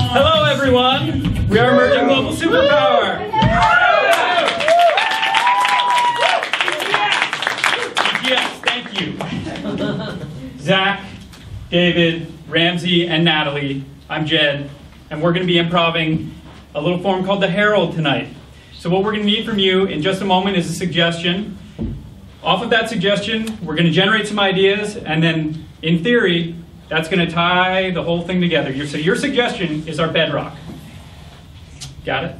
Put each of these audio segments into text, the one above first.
Hello, everyone. We are emerging global superpower. Yes, thank you. Zach, David, Ramsey, and Natalie. I'm Jed, and we're going to be improving a little form called the Herald tonight. So what we're going to need from you in just a moment is a suggestion. Off of that suggestion, we're going to generate some ideas, and then, in theory, that's going to tie the whole thing together. So your suggestion is our bedrock. Got it?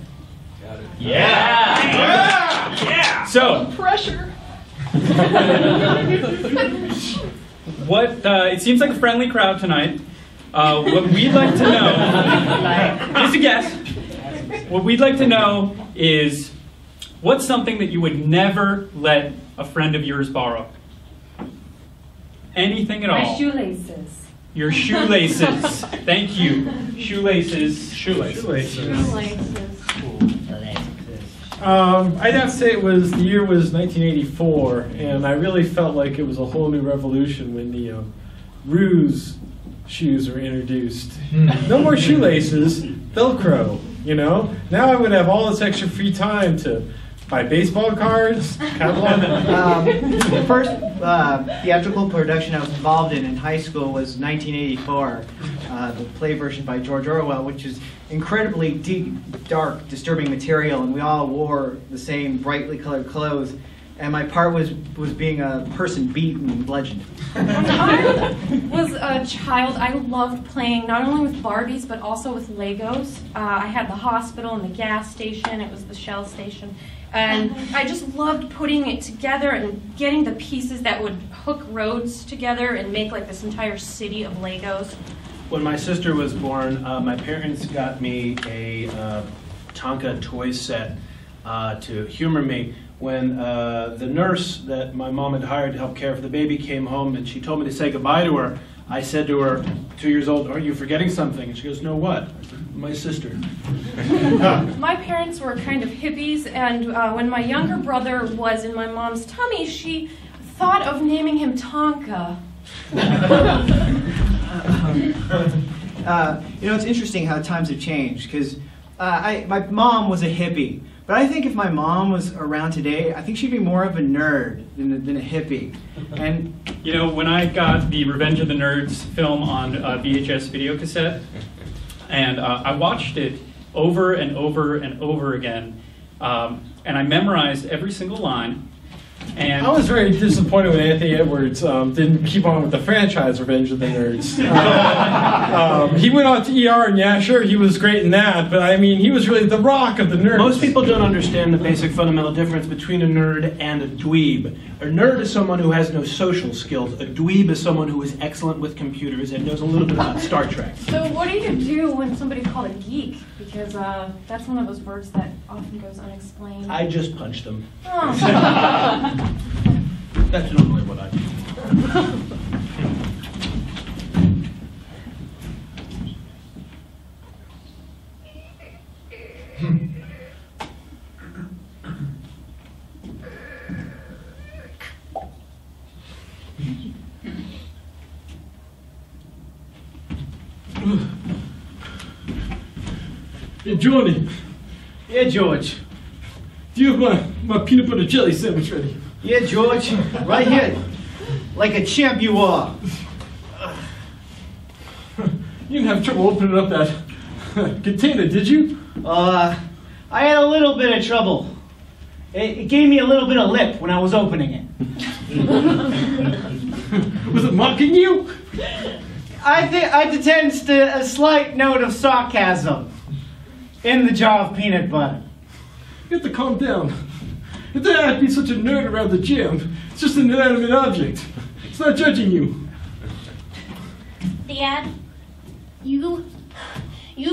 Got it. Yeah! Yeah! So, Pressure. it seems like a friendly crowd tonight. What we'd like to know, just a guess, what we'd like to know is, what's something that you would never let a friend of yours borrow? Anything at all. My shoelaces. Your shoelaces. Thank you. Shoelaces. I'd have to say the year was 1984, and I really felt like it was a whole new revolution when the Ruse shoes were introduced. No more shoelaces, Velcro, you know? Now I would have all this extra free time to buy baseball cards, catalog. The first theatrical production I was involved in high school was 1984, the play version by George Orwell, which is incredibly deep, dark, disturbing material, and we all wore the same brightly colored clothes, and my part was being a person beaten and bludgeoned. When I was a child, I loved playing not only with Barbies, but also with Legos. I had the hospital and the gas station, it was the Shell station. And I just loved putting it together and getting the pieces that would hook roads together and make like this entire city of Legos. When my sister was born, my parents got me a Tonka toy set to humor me. When the nurse that my mom had hired to help care for the baby came home and she told me to say goodbye to her, I said to her, 2 years old, "Are you forgetting something?" And she goes, "No, what?" I said, "My sister." My parents were kind of hippies, and when my younger brother was in my mom's tummy, she thought of naming him Tonka. It's interesting how times have changed, because my mom was a hippie, but I think if my mom was around today, I think she'd be more of a nerd than a hippie. And you know, when I got the Revenge of the Nerds film on VHS video cassette, and I watched it over and over and over again, and I memerized every single line. And I was very disappointed when Anthony Edwards didn't keep on with the franchise Revenge of the Nerds. He went on to ER, and yeah, sure, he was great in that, but I mean, he was really the rock of the nerds. Most people don't understand the basic fundamental difference between a nerd and a dweeb. A nerd is someone who has no social skills. A dweeb is someone who is excellent with computers and knows a little bit about Star Trek. So what do you do when somebody's called a geek? Because that's one of those words that often goes unexplained. I just punch them. Oh. That's normally what I do. Hey, Johnny. yeah, George. Do you have my peanut butter jelly sandwich ready? Yeah, George. Right here. Like a champ you are. You didn't have trouble opening up that container, did you? I had a little bit of trouble. It gave me a little bit of lip when I was opening it. Was it mocking you? I detensed a slight note of sarcasm in the jar of peanut butter. You have to calm down. If there had to be such a nerd around the gym, it's just an inanimate object. It's not judging you. Dad, you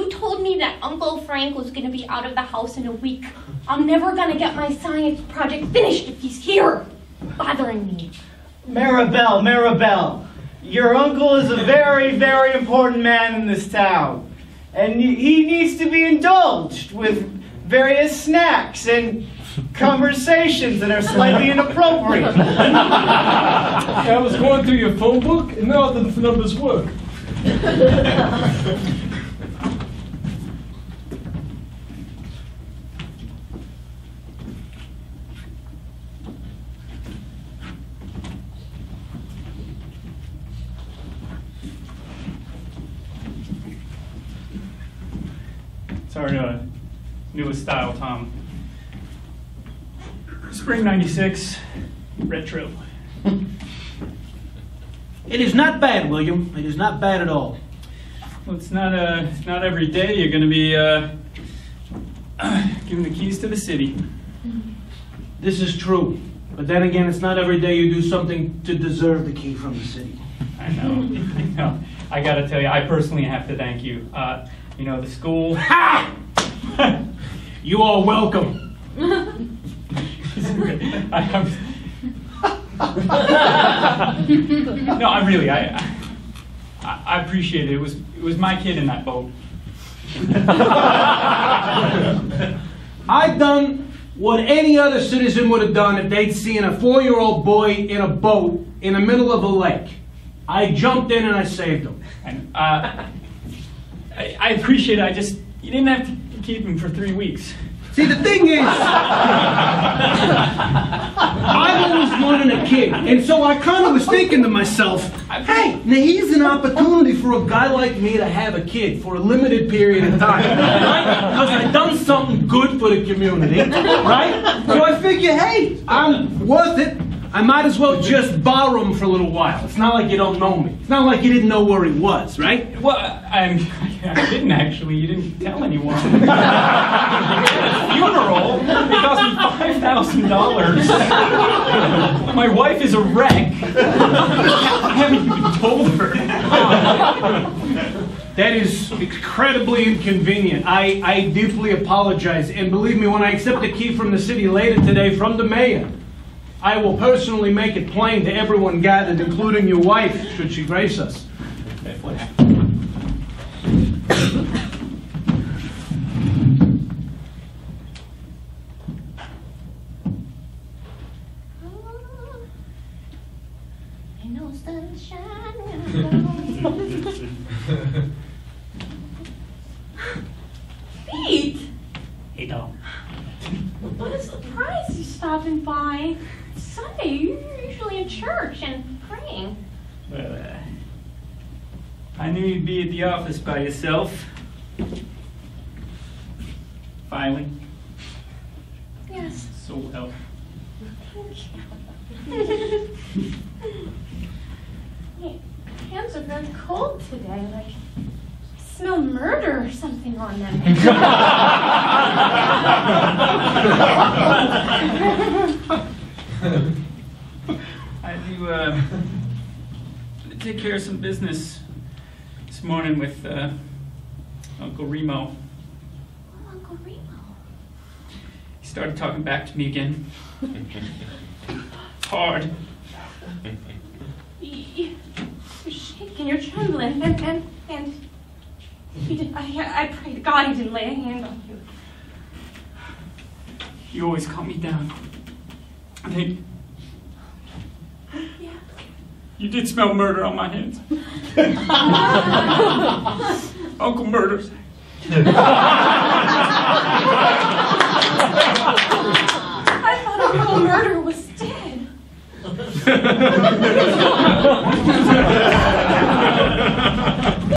told me that Uncle Frank was going to be out of the house in a week. I'm never going to get my science project finished if he's here, bothering me. Maribel, your uncle is a very, very important man in this town. and he needs to be indulged with various snacks and conversations that are slightly inappropriate. I was going through your phone book, and now the numbers work. It's our newest style, Tom. Spring '96, retro. It is not bad, William. It is not bad at all. Well, it's not every day you're going to be given the keys to the city. This is true. But then again, it's not every day you do something to deserve the key from the city. I know. I got to tell you, I personally have to thank you. You know, the school. Ha! You are welcome. No, I appreciate it. It was my kid in that boat. I've done what any other citizen would have done if they'd seen a 4-year-old boy in a boat in the middle of a lake. I jumped in and I saved him. And, I appreciate it. You didn't have to keep him for 3 weeks. See, the thing is, I've always wanted a kid, and so I kind of was thinking to myself, hey, now here's an opportunity for a guy like me to have a kid for a limited period of time, right? Because I've done something good for the community, right? So I figure, hey, I'm worth it. I might as well just borrow him for a little while. It's not like you don't know me. It's not like you didn't know where he was, right? Well, I didn't actually. You didn't tell anyone. At a funeral, it cost me $5,000. My wife is a wreck. I haven't even told her. That is incredibly inconvenient. I deeply apologize. And believe me, when I accept the key from the city later today from the mayor, I will personally make it plain to everyone gathered, including your wife, should she grace us. Ain't no sunshine when Pete! Hey, Tom. What a surprise you stopping by. It's Sunday, you're usually in church and praying. Well, I knew you'd be at the office by yourself. Filing. Yes. So well. Your hands are very cold today, like I smell murder or something on them. I do take care of some business this morning with Uncle Remo. Oh, Uncle Remo. He started talking back to me again. Hard. You're shaking, you're trembling, and you did, I pray to God he didn't lay a hand on you. You always calm me down. I think Yeah. you did smell murder on my hands. Uncle Murders. I thought Uncle Murder was dead.